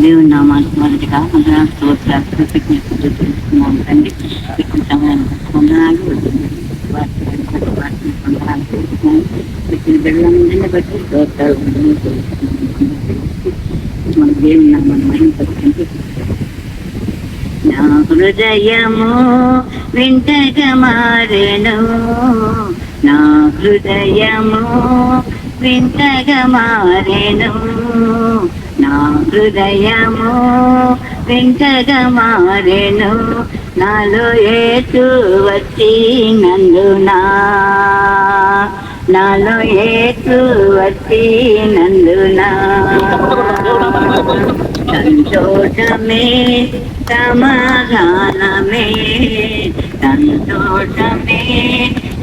దేవుని నామానికి మొదటిగా వందనాలు స్తోత్రాలు కృతజ్ఞతలు తెలుస్తున్నాం తండ్రి. పెట్టిన సమయానికి వందనాలు వందనాలు తెలుస్తున్నాను. పెట్టిన బిడ్డలందరినీ బట్టి స్తోత్రాలు మన దేవుని నామాన్ని మహిమపరచండి. నా హృదయము వింతగా మారెను, నా హృదయము వింతగా మారెను, నా హృదయము వింతగా మారెను. నాలో యేసు వచ్చినందునా, నాలో యేసు వచ్చినందునా సంతోషమే సమాధానమే, సంతోషమే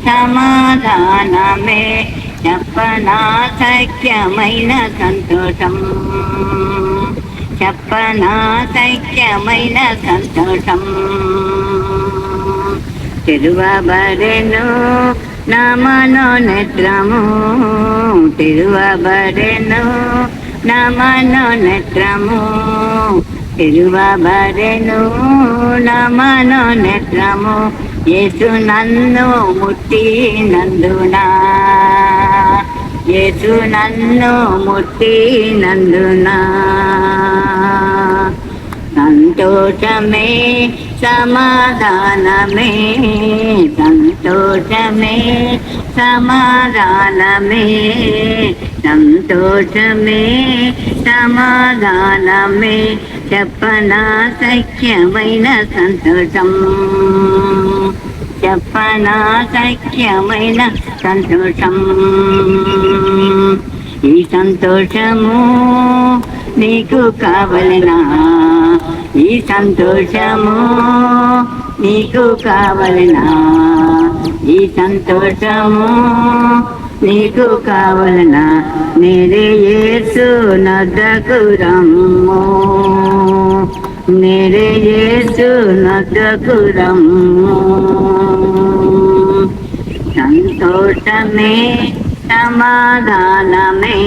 సమాధానమే, చెప్పనా సఖ్యమైన సంతోషం, చెప్పనా సఖ్యమైన సంతోషం. తెరువబడెను నా మనోనేత్రము, తెరువబడెను నా మనోనేత్రము, తెరువబడెను నా మనోనేత్రము. యేసు నన్ను ముట్టినందునా, యేసు నన్ను ముట్టినందునా సంతోషమే సమాధానమే, సంతోషమే సమాధానమే, సంతోషమే సమాధానమే, చెప్పనా సఖ్యమైన సంతోషం, చెప్పనా సఖ్యమైన సంతోషం. ఈ సంతోషము నీకు కావలనా, ఈ సంతోషము నీకు కావలనా, ఈ సంతోషము నీకు కావలనా. మేరే యేసు నద్దకు రమ్ము, మేరే యేసు నద్దకు రమ్ము. సంతోషమే సమాధానమే,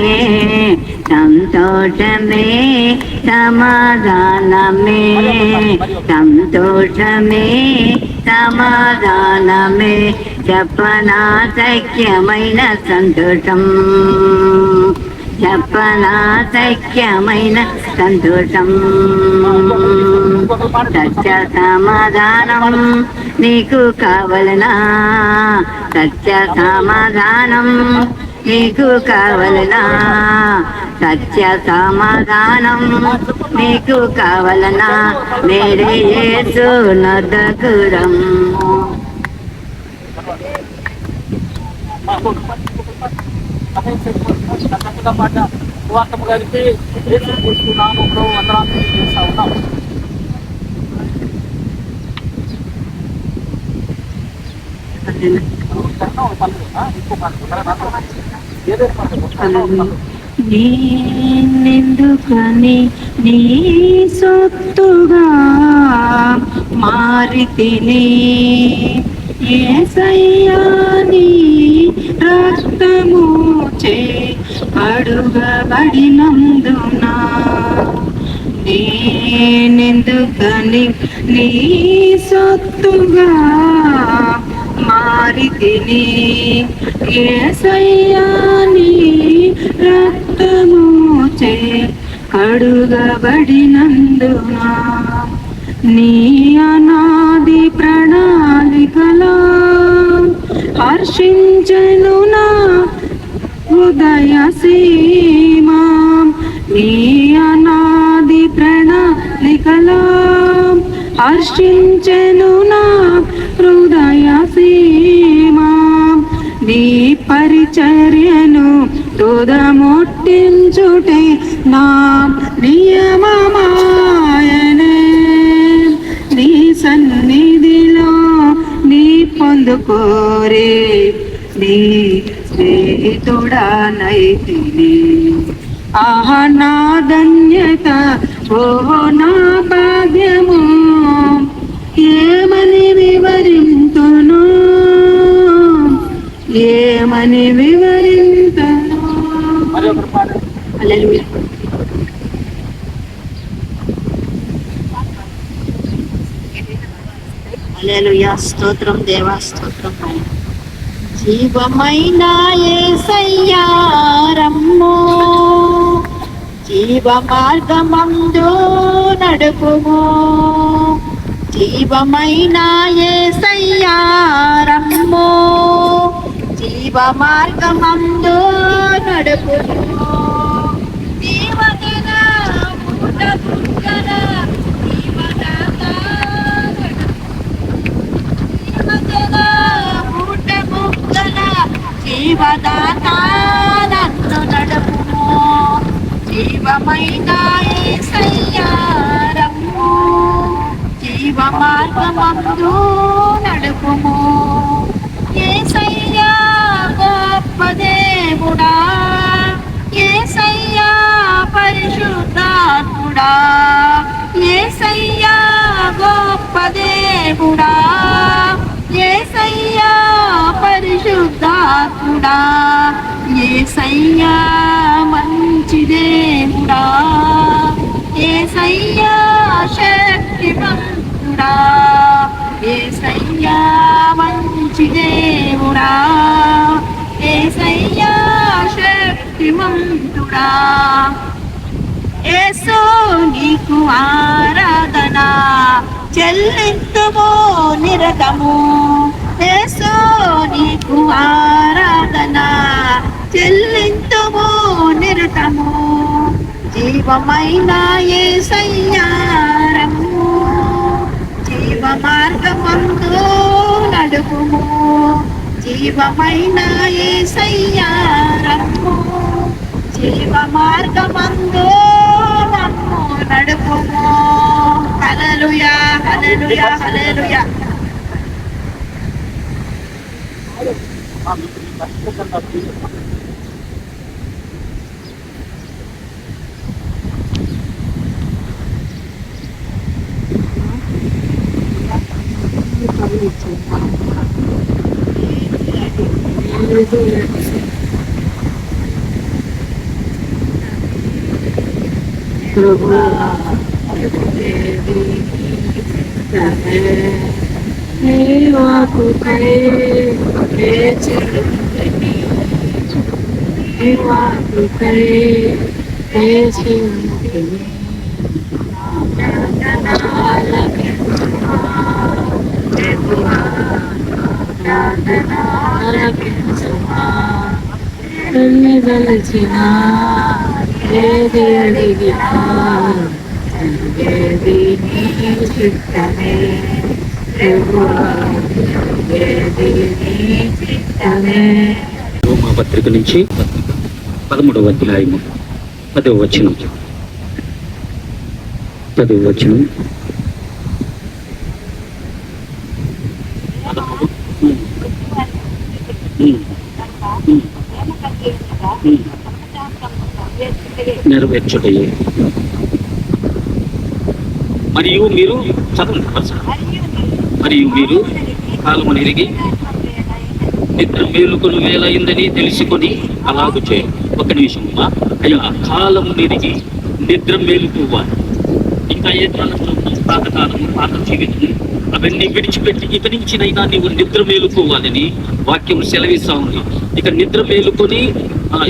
సంతోషమే సమాధానమే, సంతోషమే సమాధానమే, చెప్పనా సఖ్యమైన సంతోషం, చెప్పనా సఖ్యమైన సంతోషం. సత్య సమాధానం నీకు కావలనా, సత్య సమాధానం నీకు కావలనా, సత్య సమాధానం నీకు కావలనా. మేరే యేసు నద్దకు రమ్ము. సువార్తము గారికి యేసు క్రీస్తు నామములో వందనాలు తెలియజేస్తా ఉన్నాం. నేనెందుకని నీ సొత్తుగా మారితిని, యేసయ్యా నీ రక్తము చే కడుగబడినందునా, నేనెందుకని నీ సొత్తుగా మారితిని, యేసయ్యా నీ రక్తము చే కడుగబడినందునా. నీ అనాది ప్రణాళికలో హర్షించెను నా హృదయ సీమా, నీ అనాది ప్రణాళికలో హర్షించెను నా హృదయ సీమా. నీ పరిచర్యను తుదముట్టించుటే నా నియమమాయనే, నీ సన్నిధిలో నీ పొందుకోరే నీ స్నేహితుడానైతిని. ఆహా నా ధన్యత, ఓహో నా భాగ్యము, ఏమని వివరింతును, ఏమని వివరింతును. మరి ఒకరు పాట. హల్లెలూయా. హల్లెలూయా. స్తోత్రం దేవా, స్తోత్రం ఆయన. జీవమైన యేసయ్యా రమ్ము, జీవ మార్గమందు నడుపుము. జీవమైన యేసయ్యా రమ్ము, జీవ మార్గమందు నడుపుము. జీవజన ఊట బుగ్గల జీవదాత, జీవజన ఊట బుగ్గల జీవదాత నన్ను నడుపుము. జీవమైన యేసయ్యా రమ్ము, జీవ మార్గమందు నడుపుము. యేసయ్యా గొప్ప దేవుడా, యేసయ్యా పరిశుద్ధాత్ముడా, యేసయ్యా గొప్ప దేవుడా, యేసయ్యా పరిశుద్ధాత్ముడా, యేసయ్యా మంచి దేవుడా, యేసయ్యా శక్తిమంతుడా, యేసయ్యా మంచి దేవుడా, యేసయ్యా శక్తిమంతుడా. యేసు నీకు ఆరాధన చెల్లింతుము నిరతము. యేసు నీకు ఆరాధన చెల్లింతుము నిరతము. జీవమైన యేసయ్యా రమ్ము, జీవ మార్గమందు నడుపుము. జీవమైన యేసయ్యా రమ్ము, జీవ మార్గమందు నన్ను నడుపుము. హల్లెలూయా, హల్లెలూయా, హల్లెలూయా. దలచిన ఏది అడిగినా ఏది నీ చిత్తమే ప్రభువా, ఏది నీ చిత్తమే. రోమా పత్రిక నుంచి 11వ అధ్యాయము 10వ వచనం. 10వ వచనం. నెరవేర్చుటయే. మరియు మీరు కాలము నెరిగి నిద్ర మేలుకొని వేలైందని తెలుసుకొని అలాగూ చేయాలి. ఒక నిమిషం అయ్యా, కాలము నెరిగి నిద్ర మేలుకోవాలి. ఇంకా ఏ కాలంలో పాతకాలము, పాత జీవితం అవన్నీ విడిచిపెట్టి ఇక నుంచినైనా నీవు నిద్ర మేలుకోవాలని వాక్యం సెలవిస్తా ఉంది. ఇక నిద్ర మేలుకొని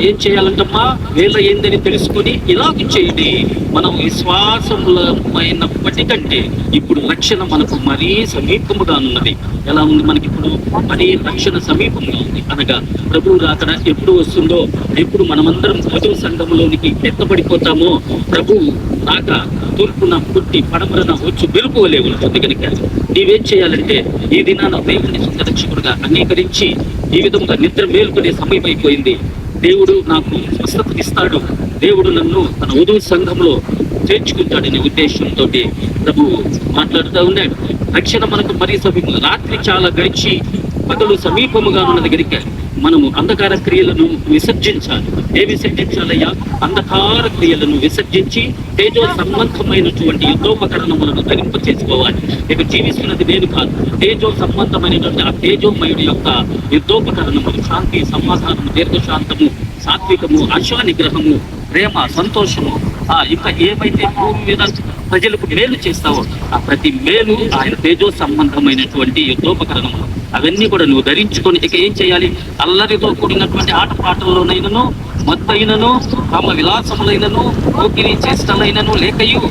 ఏం చేయాలంటమ్మా, వేళ ఏందని తెలుసుకొని ఇలాగ చేయండి. మనం విశ్వాసములమైనప్పటి కంటే ఇప్పుడు రక్షణ మనకు మరీ సమీపముగా ఉన్నది. ఎలా ఉంది మనకి ఇప్పుడు? మరీ రక్షణ సమీపంగా ఉంది. అనగా ప్రభువు రాకడ ఎప్పుడు వస్తుందో, ఎప్పుడు మనమందరం వధువు సంఘంలోనికి ఎత్తబడిపోతామో, ప్రభువు రాక తూర్పున పుట్టి పడమరన వచ్చి వెలుపువలే ఉంటుంది. కనుక నీవేం చేయాలంటే ఈ దినాన దేవుని సంరక్షకుడుగా అంగీకరించి ఈ విధంగా నిద్ర మేలుకునే సమయం అయిపోయింది. దేవుడు నాకు స్వస్థత ఇస్తాడు, దేవుడు నన్ను తన వధువు సంఘంలో చేర్చుకుంటాడనే ఉద్దేశంతో ప్రభు మాట్లాడుతూ ఉన్నాడు. రక్షణ మనకు మరీ సమీపం. రాత్రి చాలా గడిచి పగలు సమీపముగా ఉన్న దగ్గరికి మనము అంధకార క్రియలను విసర్జించాలి. ఏ విసర్జించాలయ్యా? అంధకార క్రియలను విసర్జించి తేజో సంబంధమైనటువంటి యుద్ధోపకరణములను ధరింప చేసుకోవాలి. ఇక జీవిస్తున్నది నేను కాదు, తేజో సంబంధమైనటువంటి ఆ తేజోమయుడి యొక్క యుద్ధోపకరణములు శాంతి, సమాధానము, దీర్ఘశాంతము, సాత్వికము, ఆశా నిగ్రహము, ప్రేమ, సంతోషము, ఇంకా ఏవైతే భూమి మీద ప్రజలకు మేలు చేస్తావో ఆ ప్రతి మేలు ఆయన తేజో సంబంధమైనటువంటి యుద్ధోపకరణము అవన్నీ కూడా నువ్వు ధరించుకొని ఇక ఏం చేయాలి? అల్లరితో కూడినటువంటి ఆటపాటల్లోనైనను, మత్తైనను, కామ విలాసములైనను, పోకిరి చేష్టలైనను లేకయు,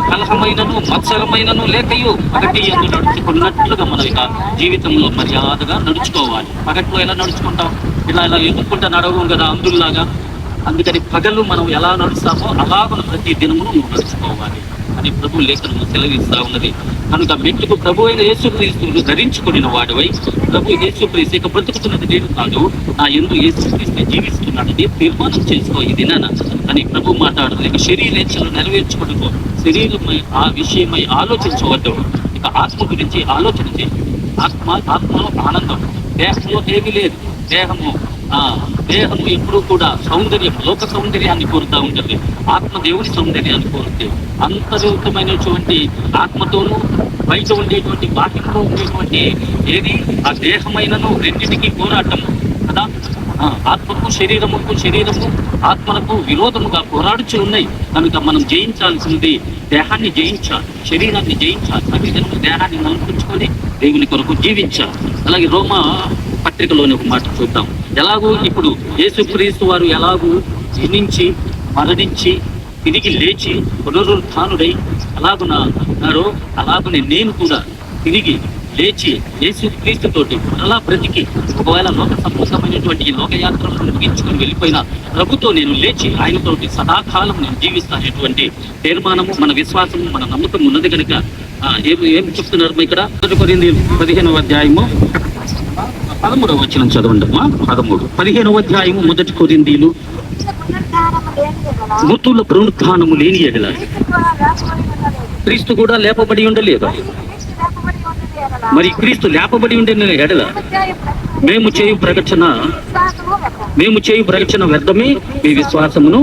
కలహమైనను, మత్సరమైనను లేకయు పగటి యందు నడుచుకున్నట్లుగా మనం ఇక జీవితంలో మర్యాదగా నడుచుకోవాలి. పగట్లో ఎలా నడుచుకుంటాం? ఇలా ఎదుర్కొంటా నడవం కదా అందులాగా. అందుకని పగలు మనం ఎలా నడుస్తామో అలాగ ప్రతి దినము నువ్వు నడుచుకోవాలి అని ప్రభు లేఖనము సెలవిస్తా ఉన్నది. కనుక మెట్టుకు ప్రభు అయిన యేసుక్రీస్తును ధరించుకుని వాడివై, ప్రభు యేసుక్రీస్తు ఇక బ్రతుకుతున్నది నేను కాదు, నా యందు యేసుక్రీస్తు జీవిస్తున్నాడని తీర్మానం చేసుకో ఈ దినాన అని ప్రభు మాట్లాడుతుంది. ఇక శరీరేచ్ఛలు నెరవేర్చుకోవడం, శరీరమై ఆ విషయమై ఆలోచించవద్దు, ఇక ఆత్మ గురించి ఆలోచన చేయి. ఆత్మలో ఆనందం, దేహంలో ఏమీ లేదు. దేహము ఎప్పుడూ కూడా సౌందర్యం, లోక సౌందర్యాన్ని కోరుతూ ఉంటుంది. ఆత్మ దేవుడి సౌందర్యాన్ని కోరుతుంది. అంతర్గతమైనటువంటి ఆత్మతోనూ బయట ఉండేటువంటి బాహ్యంలో ఉండేటువంటి ఏది ఆ దేహమైనను రెండింటికి పోరాటం కదా. ఆత్మకు శరీరము ఆత్మలకు విరోధముగా పోరాడుచు ఉన్నాయి. కనుక మనం జయించాల్సింది దేహాన్ని జయించాలి, శరీరాన్ని జయించాలి. ప్రతి జన్మ దేహాన్ని నలుపుకుంచుకొని దేవుని కొరకు జీవించాలి. అలాగే రోమా పత్రికలోని ఒక మాట చూద్దాం. ఎలాగూ ఇప్పుడు యేసుక్రీస్తు వారు ఎలాగూ జనించి మరణించి తిరిగి లేచి పునరుత్థానుడై అలాగున్నారో అలాగనే నేను కూడా తిరిగి లేచి యేసుక్రీస్తుతోటి మరలా బ్రతికి ఒకవేళ లోక సంబంధమైనటువంటి ఈ లోకయాత్రలను ముగించుకొని వెళ్ళిపోయిన ప్రభుతో నేను లేచి ఆయనతోటి సదాకాలం నేను జీవిస్తానేటువంటి తీర్మానము, మన విశ్వాసము, మన నమ్మకం ఉన్నది కనుక ఏం చెప్తున్నారు ఇక్కడ? 15వ అధ్యాయము 13వ వచనం చదవండి అమ్మా. 15వ అధ్యాయము 1 కొరింథీయులు. మృతుల పునరుత్థానము లేని ఎడల క్రీస్తు కూడా లేపబడి ఉండలేదా? మరి క్రీస్తు లేపబడి ఉండిన ఎడల మేము చేయు ప్రకటన వ్యర్థమే, మీ విశ్వాసమును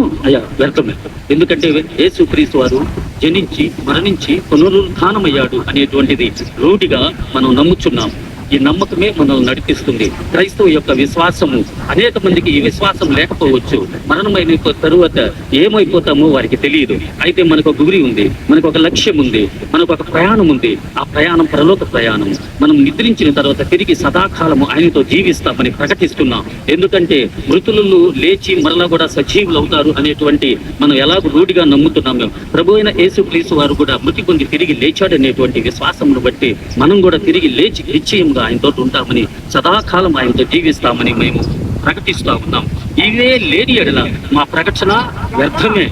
వ్యర్థమే. ఎందుకంటే యేసుక్రీస్తు వారు జనించి మరణించి పునరుత్థానమయ్యాడు అనేటువంటిది రూఢిగా మనం నమ్ముచున్నాం. ఈ నమ్మకమే మనల్ని నడిపిస్తుంది. క్రైస్తవ యొక్క విశ్వాసము అనేక మందికి ఈ విశ్వాసం లేకపోవచ్చు. మరణమైన తరువాత ఏమైపోతామో వారికి తెలియదు. అయితే మనకు ఒక గురి ఉంది, మనకు ఒక లక్ష్యం ఉంది, మనకు ఒక ప్రయాణం ఉంది. ఆ ప్రయాణం పరలోక ప్రయాణం. మనం నిద్రించిన తర్వాత తిరిగి సదాకాలము ఆయనతో జీవిస్తామని ప్రకటిస్తున్నాం. ఎందుకంటే మృతులు లేచి మరలా కూడా సజీవులు అవుతారు అనేటువంటి మనం ఎలాగో రూఢిగా నమ్ముతున్నాం. మేము ప్రభు అయిన యేసుక్రీస్తు వారు కూడా మృతి పొంది తిరిగి లేచాడనేటువంటి విశ్వాసమును బట్టి మనం కూడా తిరిగి లేచి నిశ్చయంగా ఆయనతో ఉంటామని, సదాకాలం ఆయనతో జీవిస్తామని మేము ప్రకటిస్తూ ఉన్నాం. ఇవే లేని ఎడల మా ప్రకటన వ్యర్థమే,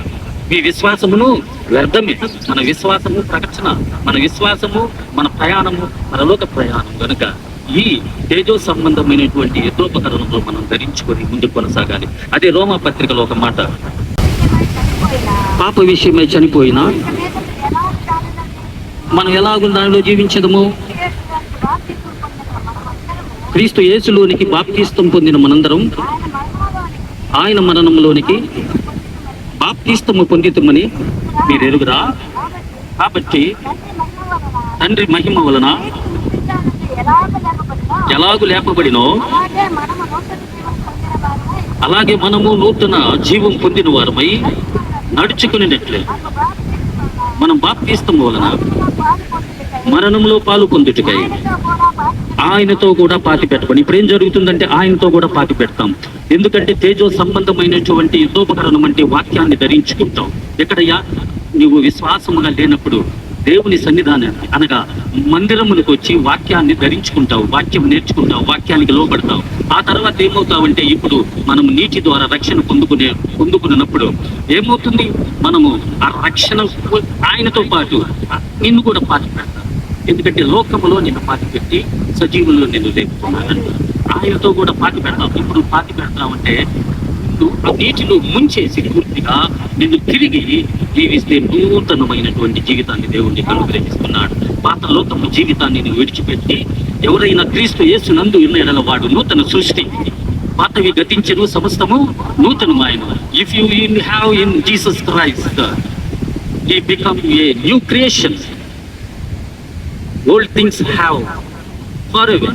మీ విశ్వాసమును వ్యర్థమే. మన విశ్వాసము ప్రకటన, మన విశ్వాసము మన ప్రయాణము పరలోక ప్రయాణం కనుక ఈ తేజో సంబంధమైనటువంటి యుద్ధోపకరణంలో మనం ధరించుకొని ముందుకు కొనసాగాలి. అదే రోమా పత్రికలో ఒక మాట, పాప విషయమై చనిపోయినా మనం ఎలాగో దానిలో జీవించదము. క్రీస్తు యేసులోనికి బాప్తిస్తం పొందిన మనందరం ఆయన మరణంలోనికి బాప్తిస్తము పొందితమని మీరు ఎరుగురా. కాబట్టి తండ్రి మహిమ వలన ఎలాగు లేపబడినో అలాగే మనము నూతన జీవం పొందిన వారమై నడుచుకునేటట్లే మనం బాప్తిస్తము వలన మరణంలో పాలు పొందుటకై ఆయనతో కూడా పాతి పెట్టబడి. ఇప్పుడు ఏం జరుగుతుందంటే ఆయనతో కూడా పాతి పెడతాం. ఎందుకంటే తేజో సంబంధమైనటువంటి యుద్ధోపకరణం అంటే వాక్యాన్ని ధరించుకుంటాం. ఎక్కడయ్యా నువ్వు విశ్వాసముగా లేనప్పుడు దేవుని సన్నిధానాన్ని అనగా మందిరములకు వచ్చి వాక్యాన్ని ధరించుకుంటావు, వాక్యం నేర్చుకుంటావు, వాక్యానికి లోబడతావు. ఆ తర్వాత ఏమవుతావంటే ఇప్పుడు మనం నీటి ద్వారా రక్షణ పొందుకున్నప్పుడు ఏమవుతుంది? మనము ఆ రక్షణ ఆయనతో పాటు నిన్ను కూడా పాతి పెడతాం. ఎందుకంటే లోకములో నిన్ను పాతి పెట్టి సజీవుల్లో నిన్ను లేపుతున్నాను. ఆయనతో కూడా పాతి పెడతాం. ఇప్పుడు పాతి పెడతామంటే ఆ నీటిలో ముంచేసి పూర్తిగా నిన్ను తిరిగి జీవిస్తే నూతనమైనటువంటి జీవితాన్ని దేవుడిని అనుగ్రహిస్తున్నాడు. పాత లోకము జీవితాన్ని నువ్వు విడిచిపెట్టి ఎవరైనా క్రీస్తు యేసునందు ఉన్న వాడు నూతన సృష్టి. పాతవి గతించెను, సమస్తము నూతనమైన. If you have in Jesus Christ you become a new creation. Old things have forever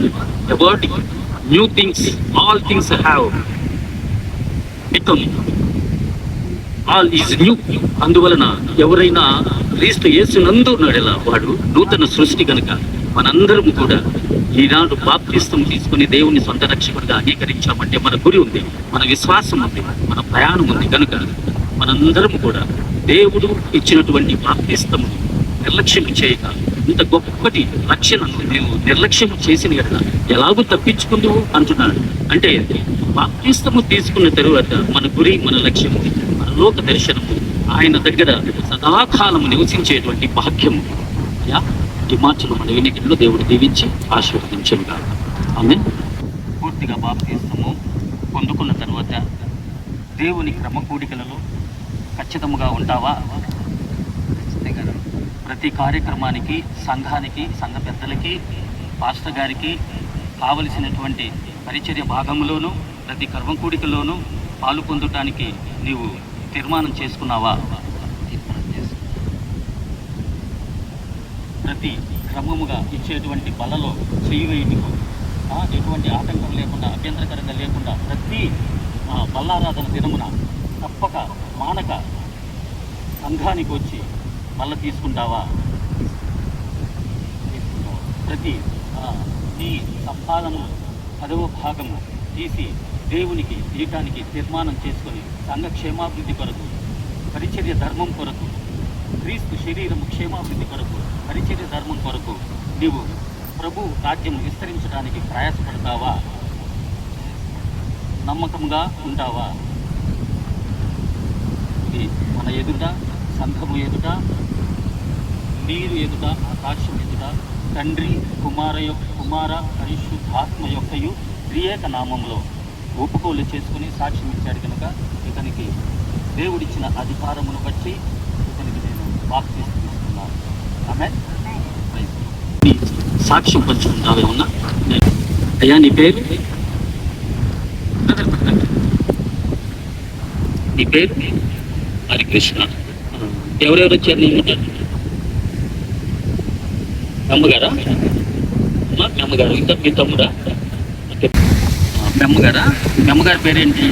about new things, all things have become, all is new. అందువలన ఎవరైనా క్రీస్తు యేసునందు ఉన్నాడు ఇలా వాడు నూతన సృష్టి కనుక మనందరం కూడా ఈనాడు బాప్తిస్తం తీసుకుని దేవుని సొంత రక్షకుడిగా అంగీకరించామంటే మన గురి ఉంది, మన విశ్వాసం ఉంది, మన ప్రయాణం ఉంది కనుక మనందరం కూడా దేవుడు ఇచ్చినటువంటి బాప్తిస్తము నిర్లక్ష్యం చేయక ఇంత గొప్పటి రక్షణను నేను నిర్లక్ష్యం చేసిన కదా ఎలాగూ తప్పించుకుందువు అంటున్నాడు. అంటే బాప్తిస్తము తీసుకున్న తరువాత మన గురి, మన లక్ష్యము, మన లోక దర్శనము, ఆయన దగ్గర సదాకాలము నివసించేటువంటి భాగ్యము ఈ మాటలు మన వినికిడిలో దేవుడు దీవించి ఆశీర్వదించను కాక. ఆమె పూర్తిగా బాప్తిస్తము పొందుకున్న తర్వాత దేవుని క్రమకూడికలలో ఖచ్చితంగా ఉంటావా? ప్రతి కార్యక్రమానికి, సంఘానికి, సంఘ పెద్దలకి, పాస్టర్ గారికి కావలసినటువంటి పరిచర్య భాగంలోనూ ప్రతి కర్మకూడికలోనూ పాలు పొందటానికి నీవు తీర్మానం చేసుకున్నావా? ప్రతి క్రమముగా ఇచ్చేటువంటి బలలో చేయువేయుటకు ఎటువంటి ఆటంకం లేకుండా, అభ్యంతరకరంగా లేకుండా ప్రతి బల్లారాధన దినమున తప్పక మానక సంఘానికి వచ్చి బల్ల తీసుకుంటావా? ప్రతి నీ సంపాదనలో 10వ భాగము తీసి దేవునికి ఇయటానికి తీర్మానం చేసుకొని సంఘ క్షేమాభివృద్ధి కొరకు, పరిచర్య ధర్మం కొరకు, క్రీస్తు శరీరము క్షేమాభివృద్ధి కొరకు, పరిచర్య ధర్మం కొరకు నీవు ప్రభు రాజ్యం విస్తరించడానికి ప్రయాసపడతావా? నమ్మకంగా ఉంటావా? ఇది మన ఎదుట, సంఘము ఎదుట, నీరు ఎదుట, ఆకాశం ఎదుట, తండ్రి కుమార పరిశుద్ధాత్మ యొక్కయు త్రియేక నామంలో ఒప్పుకోలు చేసుకుని సాక్ష్యం ఇచ్చాడు కనుక ఇతనికి దేవుడిచ్చిన అధికారమును బట్టి ఇతనికి నేను బాప్తిస్మం ఇస్తున్నాను. ఆమేన్. సాక్ష్యం పంచుకుంటావేమన్నా? అయ్యా నీ పేరు? నీ పేరు హరికృష్ణ. ఎవరెవరు వచ్చారు నీ ఇంట? అమ్మగారా? మీ అమ్మగారు, ఇంత మీ తమ్ముడా? మీ అమ్మగారా? మీ అమ్మగారి పేరేంటి?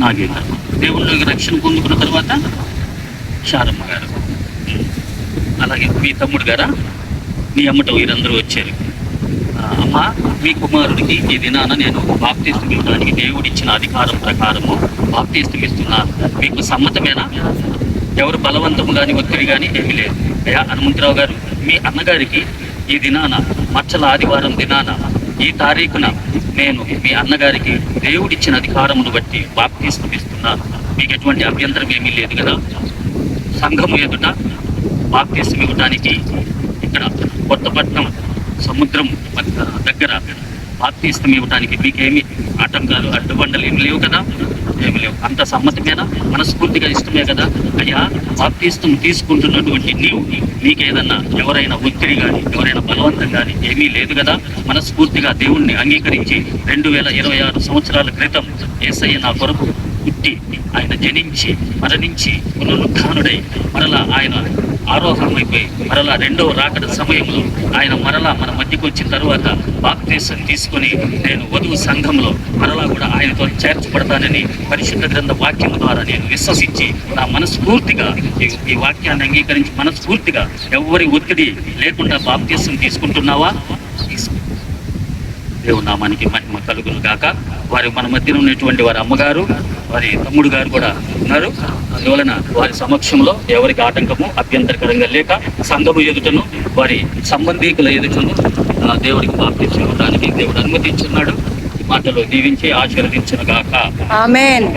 నాగేంద్ర. దేవుళ్ళకి రక్షణ పొందుకున్న తర్వాత శారమ్మ గారు. అలాగే మీ తమ్ముడు గారా? మీ అమ్మట వీరందరూ వచ్చారు. అమ్మ, మీ కుమారుడికి ఈ దినాన నేను బాప్తిస్తం ఇవ్వడానికి దేవుడిచ్చిన అధికారం ప్రకారము బాప్తిస్తం ఇస్తున్నాను. మీకు సమ్మతమేనా? ఎవరు బలవంతము కానీ ఒత్తిడి కానీ ఏమీ లేదు. అయ్యా హనుమంతరావు గారు, మీ అన్నగారికి ఈ దినాన మచ్చల ఆదివారం దినాన ఈ తారీఖున నేను మీ అన్నగారికి దేవుడిచ్చిన అధికారమును బట్టి బాప్తిస్తం ఇస్తున్నాను. మీకు ఎటువంటి అభ్యంతరం ఏమీ లేదు కదా? సంఘము ఎదుట బాప్తిస్తం ఇవ్వడానికి ఇక్కడ కొత్తపట్నం సముద్రం దగ్గర బాప్తిస్తం ఇవ్వడానికి మీకేమి ఆటంకాలు, అడ్డుబండలు ఏమి లేవు కదా? ఏమి లేవు. అంత సమ్మతమేనా? మనస్ఫూర్తిగా ఇష్టమే కదా? అయ్యా బాప్తిస్తం తీసుకుంటున్నటువంటి నీకేదన్నా ఎవరైనా ఒత్తిడి కానీ, ఎవరైనా బలవంతం కానీ ఏమీ లేదు కదా? మనస్ఫూర్తిగా దేవుణ్ణి అంగీకరించి 2026 సంవత్సరాల క్రితం యేసయ్య నా కొరకు పుట్టి, ఆయన జనించి, మరణించి, పునరుత్థానుడై మరలా ఆయన ఆరోహణమైపోయి మరలా రెండవ రాకడ సమయంలో ఆయన మరలా మన మధ్యకు వచ్చిన తర్వాత బాప్తిస్మం తీసుకొని నేను వధువు సంఘంలో మరలా కూడా ఆయనతో చేర్చబడతానని పరిశుద్ధ గ్రంథ వాక్యం ద్వారా నేను విశ్వసించి నా మనస్ఫూర్తిగా ఈ వాక్యాన్ని అంగీకరించి మనస్ఫూర్తిగా ఎవరి ఒత్తిడి లేకుండా బాప్తిస్మం తీసుకుంటున్నావా? దేవుని నామానికి మహిమ కలుగును గాక. వారి మన మధ్యన ఉన్నటువంటి వారి అమ్మగారు, వారి తమ్ముడు గారు కూడా ఉన్నారు. అందువలన వారి సమక్షంలో ఎవరికి ఆటంకము, అభ్యంతరకరంగా లేక సంఘము ఎదుటను, వారి సంబంధీకుల ఎదుటను దేవుడికి బాప్తిస్మం ఇవ్వడానికి దేవుడు అనుమతించున్నాడు. ఈ మాటలో దీవించి ఆశీర్వదించును గాక. ఆమేన్.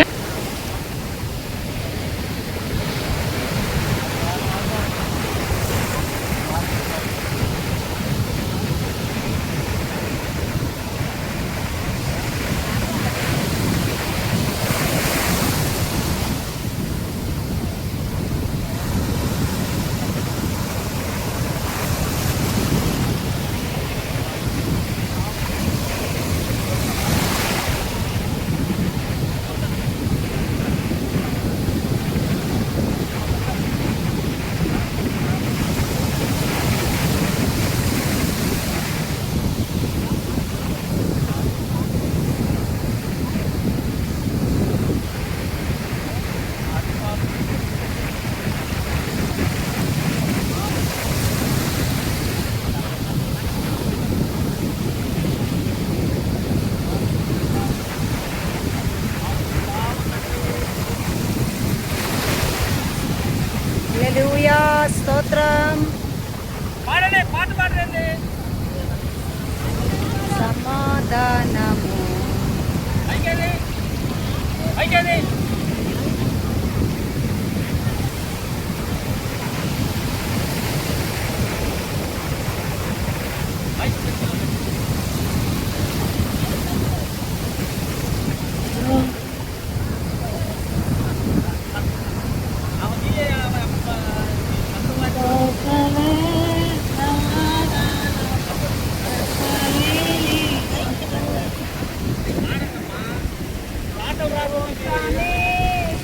హల్లెలూయా స్తోత్రం. పాట పాడండి. సమాధానము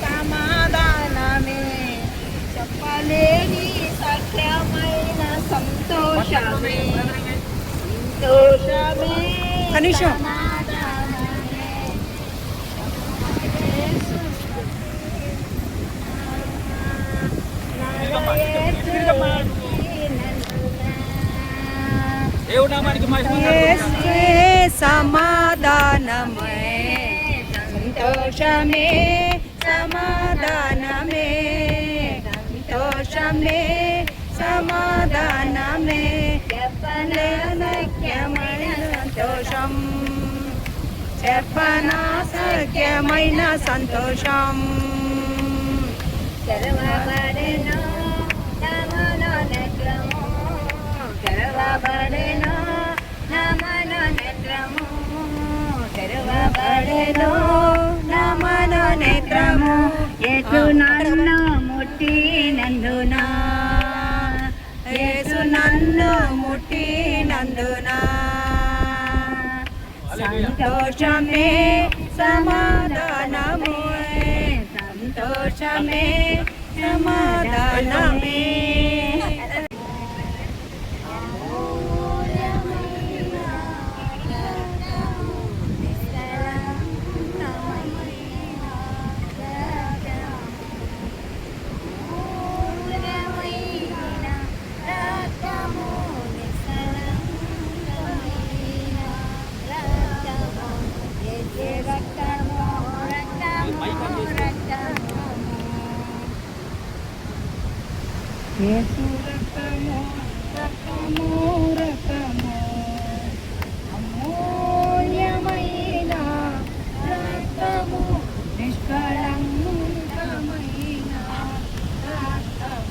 సమాధానమే చెప్పలేని సత్యమైన సంతోషమే సంతోషమే కనీసం సమాధానమే సంతోషమే సమాధానమే సంతోషమే సమాధానమే చెప్పలేనమైన సంతోషం చెప్పనాశక్యమైన సంతోషం తెరవబడెను నమన నేత్రము తెరవబడెను నమన నేత్రము తెరవబడెను నమన నేత్రము యేసు నన్ను ముట్టినందున యేసు నన్ను ముట్టినందున సంతోషమే సమాధానము సంతోషమే సమాధానమే యేసు రక్తము రక్తము రక్తము అమూల్యమైన రక్తము నిష్కళంకమైన రక్తము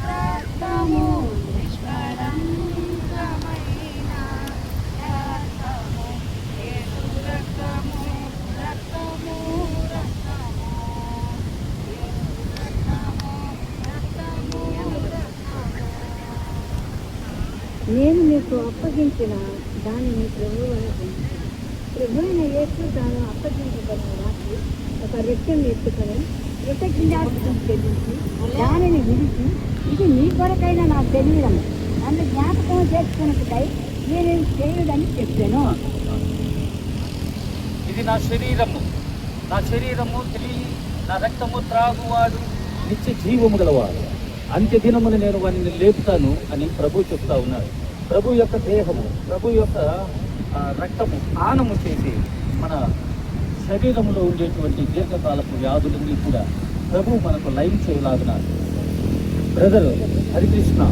రక్తము నిష్కళంకమైన రక్తము యేసు రక్తము రక్తము నేను మీకు అప్పగించిన దానిని ప్రభువు అయిన యేసు తాను అప్పగించబడిన వాటి ఒక రెట్టెను ఎత్తుకొని కృతజ్ఞాపకం చెల్లించి దానిని విడిచి ఇది మీ కొరకైన నా శరీరం నన్ను జ్ఞాపకం చేసుకున్నట్టుకై నేను చేయుడని చెప్పాను. ఇది నా శరీరము తిని నా రక్తము త్రాగువాడు నిత్య జీవము గలవాడు, అంత్య దినమున నేను వారిని లేపుతాను అని ప్రభు చెప్తా ఉన్నాడు. ప్రభు యొక్క దేహము, ప్రభు యొక్క రక్తము స్నానము చేసి మన శరీరంలో ఉండేటువంటి దీర్ఘకాలపు వ్యాధులన్నీ కూడా ప్రభు మనకు లైన్ చేయలాగున బ్రదర్ హరికృష్ణ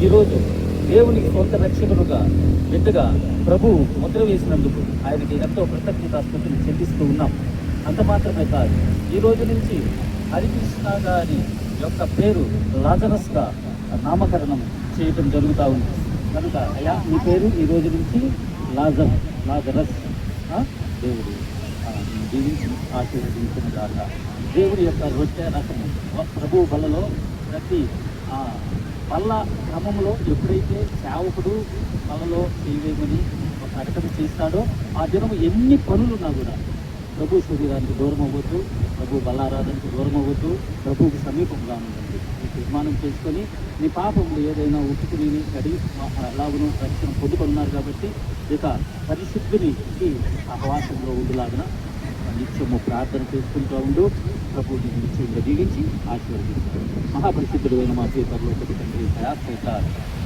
ఈరోజు దేవునికి సొంత రక్షకుడుగా బిడ్డగా ప్రభు ముద్ర వేసినందుకు ఆయనకి ఎంతో కృతజ్ఞతాస్తుతులు చెల్లిస్తూ ఉన్నాం. అంత మాత్రమే కాదు, ఈ రోజు నుంచి హరికృష్ణ గారి యొక్క పేరు లాజరస్గా నామకరణం చేయటం జరుగుతూ ఉంది. కనుక అయ్యా మీ పేరు ఈ రోజు నుంచి లాజరస్. దేవుడు దీవించి ఆశీర్వదించిన దాకా దేవుడి యొక్క రొట్టె రకము ప్రభు బలలో ప్రతి పళ్ళ క్రమంలో ఎప్పుడైతే సేవకుడు పళ్ళలో చేయవేమని ఒక ప్రకటన చేస్తాడో ఆ దినము ఎన్ని పనులున్నా కూడా ప్రభు శరీరానికి దూరం అవ్వద్దు, ప్రభు బలారాధనకు దూరం అవ్వద్దు, ప్రభువుకి సమీపంగా ఉంటుంది. తీర్మానం చేసుకొని నీ పాపంలో ఏదైనా ఒప్పుకుని కడిగి అలాగను రక్షణ పొందుకున్నారు కాబట్టి ఇక పరిశుద్ధునికి సహవాసంలో ఉండులాగిన నిత్యము ప్రార్థన చేసుకుంటూ ఉండు. ప్రభువుని నిత్యంగా దీవించి ఆశీర్వదిస్తాడు. మహాపరిశుద్ధుడు అయిన మా పేపర్లో ఒకటి తండ్రి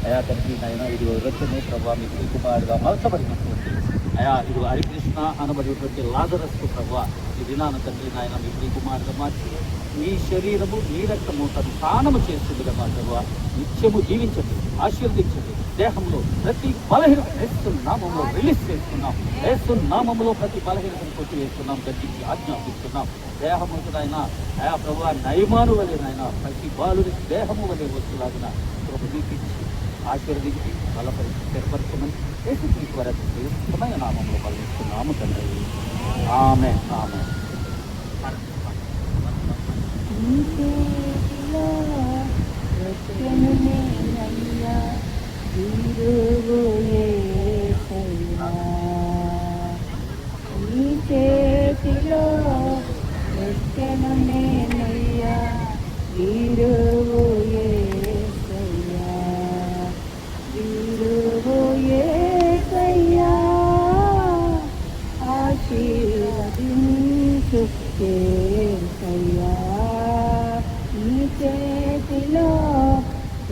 అయా తండ్రి ఆయన ఇది రచనే ప్రభావ మీకు కుమారుడుగా మలచబడినటువంటి అయా ఇది హరికృష్ణ అనబడేటువంటి లాజరస్కు ప్రభువా ఈ దినాన తండ్రి నాయన మీ ప్రియ కుమారుగా మార్చి మీ శరీరము మీ రక్తము తను స్నానము చేస్తుంది కదా ప్రభువా నిత్యము జీవించండి, ఆశీర్వదించండి. దేహంలో ప్రతి బలహీనత యేసునామములో రిలీజ్ చేస్తున్నాం. యేసునామములో ప్రతి బలహీనతను కొట్టి వేస్తున్నాం, గద్దించి ఆజ్ఞాపిస్తున్నాం. దేహముకు నాయన అయా ప్రభువా నయమాను వలె నాయన ప్రతి బాలుని దేహము వలె వస్తులాగిన ప్రభు దీపించి ఆశీర్వదించి బలపరిచి స్థిరపరచమని యేసుక్రీస్తు వారి శ్రేష్టమైన నామములో బలమిస్తున్నాము తండ్రి. ఆమేన్ ఆమేన్. నీ చేతిలో రక్షణ నేనయ్యా, వీరువు యేసయ్యా. నీ చేతిలో రక్షణ నేనయ్యా, వీరువు యేసయ్యా, వీరువు యేసయ్యా. ఆశీర్వదించు యేసయ్యా. నీ చేతిలో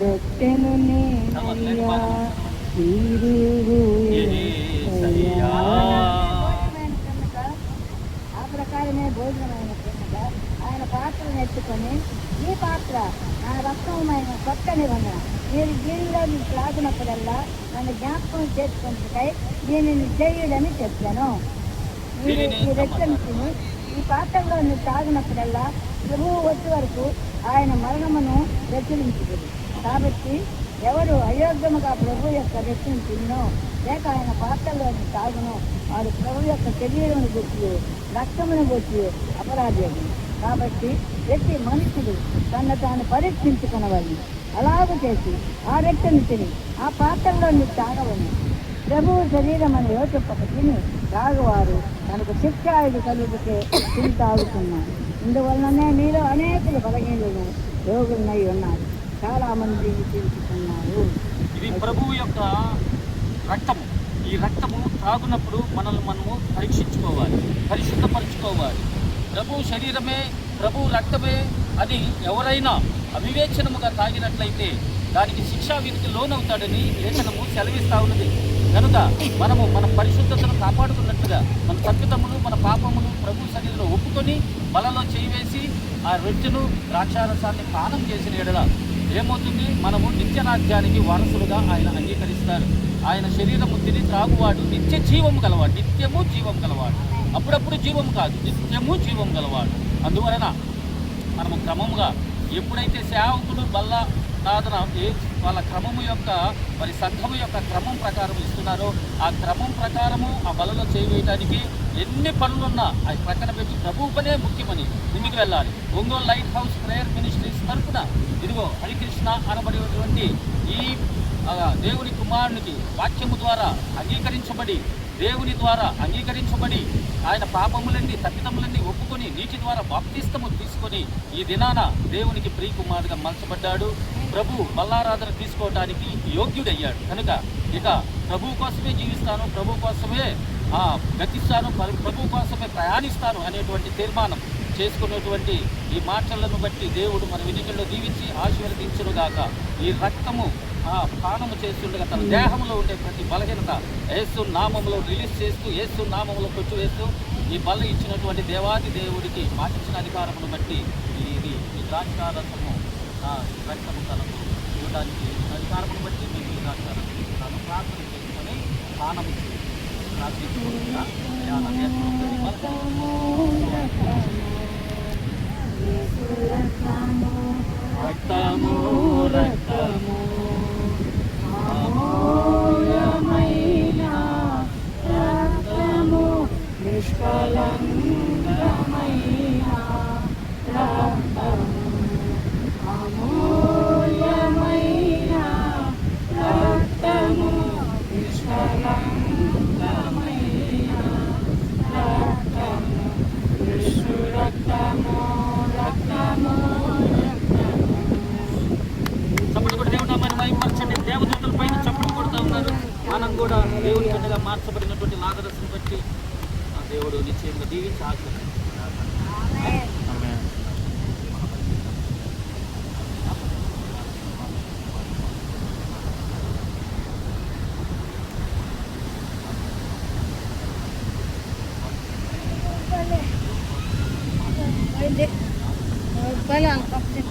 రొట్టెను నేనయ్యా, వీరువు యేసయ్యా. ఆ ప్రకారమే భోజనమైన కనుక ఆయన పాత్రను ఎత్తుకొని, ఈ పాత్ర నా రక్తమైన కొత్త నిబంధన, మీరు దీనిలో మీకు త్రాగినప్పుడల్లా నన్ను జ్ఞాపకం చేసుకుంటుకై దీనిని చేయుడని చెప్పాను. మీరు ఈ రక్తం తిని ఈ పాత్రలో మీరు త్రాగినప్పుడల్లా ప్రభువు వచ్చే వరకు ఆయన మరణమును ప్రచురించుతుంది. కాబట్టి ఎవరు అయోగ్యముగా ప్రభు యొక్క రక్తం తిన్నో లేక ఆయన పాత్రలోని తాగునో వాడు ప్రభు యొక్క శరీరమును గుర్చి రక్తమును గుర్చి అపరాధి. కాబట్టి ప్రతి మనుషుడు తను తాను పరీక్షించుకునవాలి. అలాగ చేసి ఆ రక్తం తిని ఆ పాత్రలోని తాగవని ప్రభువు శరీరం అని యోచప్పక తిని తాగువారు తనకు శిక్ష ఇది కలుగుతే తిని తాగుతున్నారు. ఇందువలననే మీరు అనేకులు బలహీనులను రోగులనై ఉన్నారు, చాలా మంది తీసుకున్నారు. ఇది ప్రభువు యొక్క రక్తము. ఈ రక్తము తాగునప్పుడు మనల్ని మనము పరీక్షించుకోవాలి, పరిశుద్ధపరచుకోవాలి. ప్రభు శరీరమే ప్రభు రక్తమే అని ఎవరైనా అవివేచనముగా తాగినట్లయితే దానికి శిక్షా విధికి లోనవుతాడని లేఖనము సెలవిస్తా ఉన్నది. కనుక మన పరిశుద్ధతను కాపాడుకున్నట్లుగా మన తప్పిదములు మన పాపములు ప్రభు సన్నిధిలో ఒప్పుకొని బలలో చేయివేసి ఆ రొట్టెను ద్రాక్షారసాన్ని పానం చేసిన ఎడల ఏమవుతుంది? మనము నిత్య రాజ్యానికి వారసులుగా ఆయన అంగీకరిస్తారు. ఆయన శరీరము తిని త్రాగువాడు నిత్య జీవము గలవాడు, నిత్యము జీవం గలవాడు. అప్పుడప్పుడు జీవం కాదు, నిత్యము జీవం గలవాడు. అందువలన మనము క్రమముగా ఎప్పుడైతే సేవకుడు బల్ల నాదన వాళ్ళ క్రమము యొక్క మరి సంఘము యొక్క క్రమం ప్రకారం ఇస్తున్నారో ఆ క్రమం ప్రకారము ఆ బలలో చేయడానికి ఎన్ని పనులున్నా అది ప్రక్కన పెట్టి ప్రభు పనే ముఖ్యమని ముందుకు వెళ్ళాలి. Ongole light house prayer ministries తరఫున ఇదిగో హరికృష్ణ అనబడేటువంటి ఈ దేవుని కుమారునికి వాక్యము ద్వారా అంగీకరించబడి దేవుని ద్వారా అంగీకరించబడి ఆయన పాపములన్నీ తప్పిదములన్నీ ఒప్పుకొని నీటి ద్వారా బాప్తిస్తము తీసుకొని ఈ దినాన దేవునికి ప్రియకుమారుగా మలచబడ్డాడు. ప్రభు బల్లారాధన తీసుకోవడానికి యోగ్యుడయ్యాడు. కనుక ఇక ప్రభు కోసమే జీవిస్తాను, ప్రభు కోసమే గతిస్తాను, ప్రభు కోసమే ప్రయాణిస్తాను అనేటువంటి తీర్మానం చేసుకున్నటువంటి ఈ మాటలను బట్టి దేవుడు మన వినికిల్లో దీవించి ఆశీర్వదించునుగాక. ఈ రక్తము పానము చేస్తుండగా తన దేహంలో ఉండే ప్రతి బలహీనత యేసు నామములో రిలీజ్ చేస్తూ యేసు నామములో కొట్టివేస్తూ ఈ బల ఇచ్చినటువంటి దేవాది దేవుడికి మాటించిన అధికారమును బట్టి ఈ ద్రాక్షారసము రక్తము తనకు ఇవ్వడానికి అధికారమును బట్టి మీకు ఈ ద్రాక్షారసం ఇస్తున్నాను. ప్రార్థన చేసుకొని పానము ప్రార్థించుకుంటున్నా రక్తము రక్తము అమూల్యమైన రక్తము నిష్కలంకమైన రక్తము అమూల్యమైన రక్తము నిష్కలంకమైన రక్తము విష్ణు రక్తము రక్తము చప్పుడు కూడా దేవుడు నామాన్ని మహిమపరచండి. దేవదూతల పైన చప్పుడు కొడుతూ ఉన్నారు. మనం కూడా దేవుని బిడ్డగా మార్చబడినటువంటి లాజరస్సును బట్టి ఆ దేవుడు నిశ్చయంగా దీవించి ఆశీర్వదించారు. Walang kapsip.